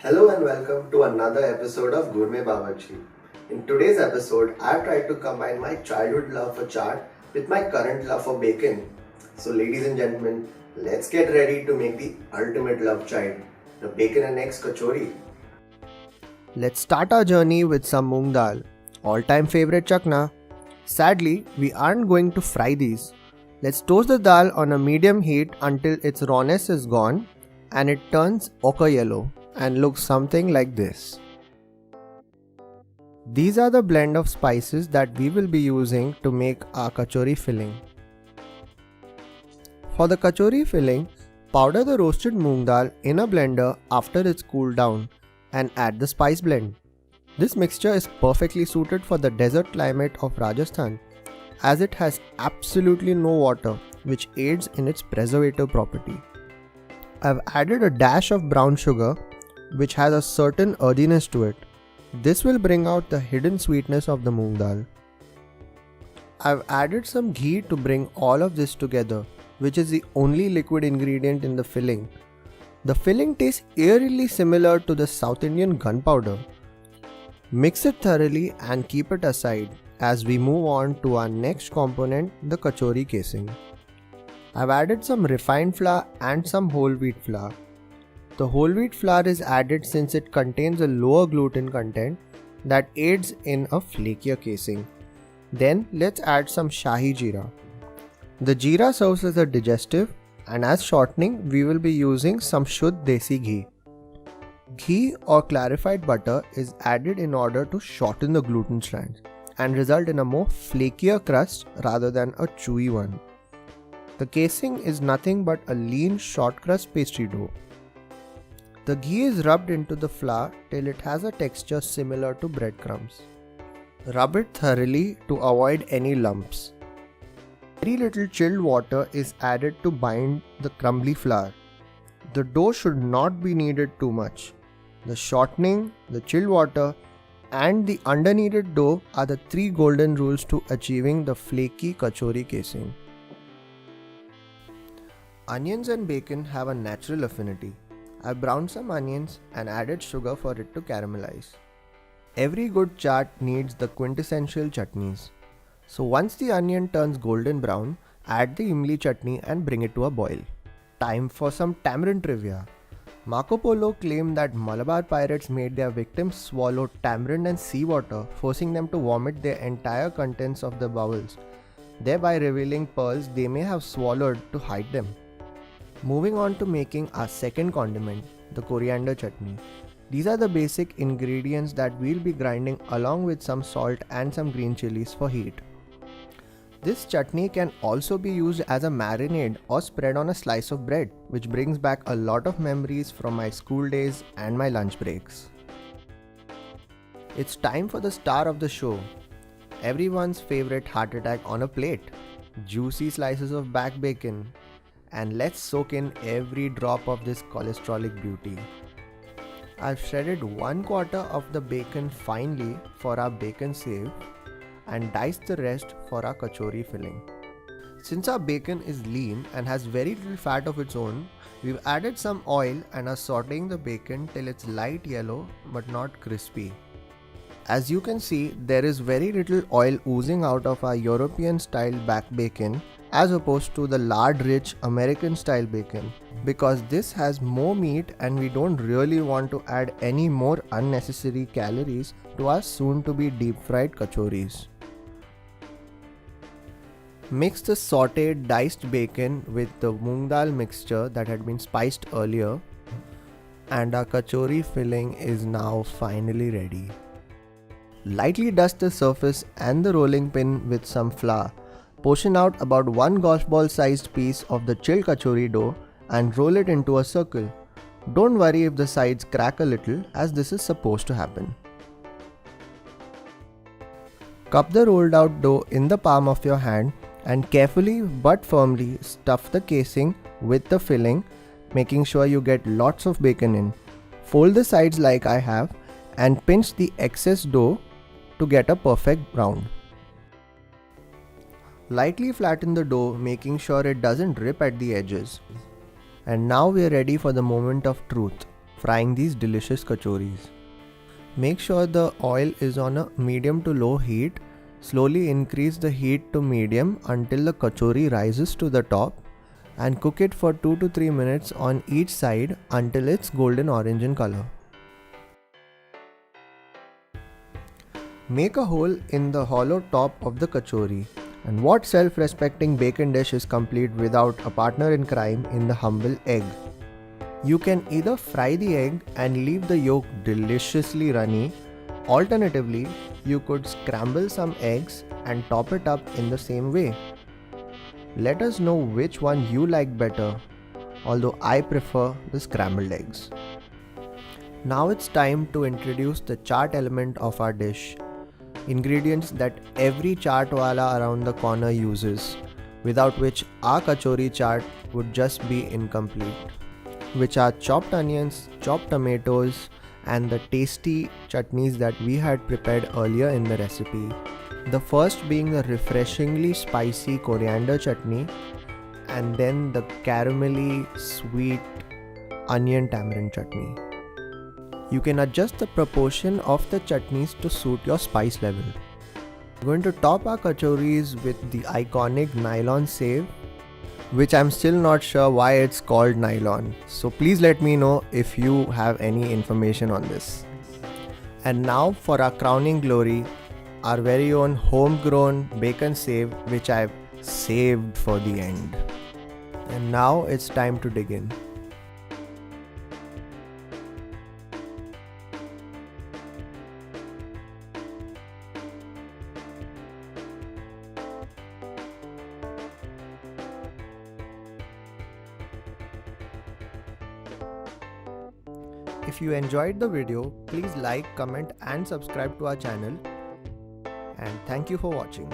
Hello and welcome to another episode of Gourmet Bawarchi. In today's episode, I've tried to combine my childhood love for chaat with my current love for bacon. So ladies and gentlemen, let's get ready to make the ultimate love child, the bacon and eggs kachori. Let's start our journey with some moong dal, all-time favorite chakna. Sadly, we aren't going to fry these. Let's toast the dal on a medium heat until its rawness is gone and it turns ochre yellow and looks something like this. These are the blend of spices that we will be using to make our kachori filling. For the kachori filling, powder the roasted moong dal in a blender after it's cooled down and add the spice blend. This mixture is perfectly suited for the desert climate of Rajasthan as it has absolutely no water, which aids in its preservative property. I've added a dash of brown sugar which has a certain earthiness to it. This will bring out the hidden sweetness of the moong dal. I've added some ghee to bring all of this together, which is the only liquid ingredient in the filling. The filling tastes eerily similar to the South Indian gunpowder. Mix it thoroughly and keep it aside as we move on to our next component, the kachori casing. I've added some refined flour and some whole wheat flour. The whole wheat flour is added since it contains a lower gluten content that aids in a flakier casing. Then let's add some shahi jeera. The jeera serves as a digestive, and as shortening we will be using some shuddh desi ghee. Ghee or clarified butter is added in order to shorten the gluten strands and result in a more flakier crust rather than a chewy one. The casing is nothing but a lean short crust pastry dough. The ghee is rubbed into the flour till it has a texture similar to breadcrumbs. Rub it thoroughly to avoid any lumps. Very little chilled water is added to bind the crumbly flour. The dough should not be kneaded too much. The shortening, the chilled water, and the under-kneaded dough are the three golden rules to achieving the flaky kachori casing. Onions and bacon have a natural affinity. I browned some onions and added sugar for it to caramelize. Every good chaat needs the quintessential chutneys. So once the onion turns golden brown, add the imli chutney and bring it to a boil. Time for some tamarind trivia. Marco Polo claimed that Malabar pirates made their victims swallow tamarind and seawater, forcing them to vomit their entire contents of the bowels, thereby revealing pearls they may have swallowed to hide them. Moving on to making our second condiment, the coriander chutney. These are the basic ingredients that we'll be grinding along with some salt and some green chilies for heat. This chutney can also be used as a marinade or spread on a slice of bread, which brings back a lot of memories from my school days and my lunch breaks. It's time for the star of the show. Everyone's favorite heart attack on a plate. Juicy slices of back bacon. And let's soak in every drop of this cholesterolic beauty. I've shredded 1/4 of the bacon finely for our bacon save and diced the rest for our kachori filling. Since our bacon is lean and has very little fat of its own, we've added some oil and are sauteing the bacon till it's light yellow but not crispy. As you can see, there is very little oil oozing out of our European style back bacon as opposed to the lard rich American style bacon, because this has more meat and we don't really want to add any more unnecessary calories to our soon to be deep fried kachoris. Mix the sauteed diced bacon with the moong dal mixture that had been spiced earlier, and our kachori filling is now finally ready. Lightly dust the surface and the rolling pin with some flour. Portion out about 1 golf ball sized piece of the chilled kachori dough and roll it into a circle. Don't worry if the sides crack a little, as this is supposed to happen. Cup the rolled out dough in the palm of your hand and carefully but firmly stuff the casing with the filling, making sure you get lots of bacon in. Fold the sides like I have and pinch the excess dough to get a perfect round. Lightly flatten the dough, making sure it doesn't rip at the edges. And now we are ready for the moment of truth. frying these delicious kachoris. Make sure the oil is on a medium to low heat. Slowly increase the heat to medium until the kachori rises to the top and cook it for 2 to 3 minutes on each side until it's golden orange in color. Make a hole in the hollow top of the kachori. And what self-respecting bacon dish is complete without a partner in crime in the humble egg? You can either fry the egg and leave the yolk deliciously runny. Alternatively, you could scramble some eggs and top it up in the same way. Let us know which one you like better, although I prefer the scrambled eggs. Now it's time to introduce the chaat element of our dish. Ingredients that every chaat wala around the corner uses, without which our kachori chaat would just be incomplete, which are chopped onions, chopped tomatoes, and the tasty chutneys that we had prepared earlier in the recipe. The first being the refreshingly spicy coriander chutney, and then the caramelly sweet onion tamarind chutney. You can adjust the proportion of the chutneys to suit your spice level. We're going to top our kachoris with the iconic nylon save, which I'm still not sure why it's called nylon. So please let me know if you have any information on this. And now for our crowning glory, our very own homegrown bacon save, which I've saved for the end. And now it's time to dig in. If you enjoyed the video, please like, comment and subscribe to our channel. And thank you for watching.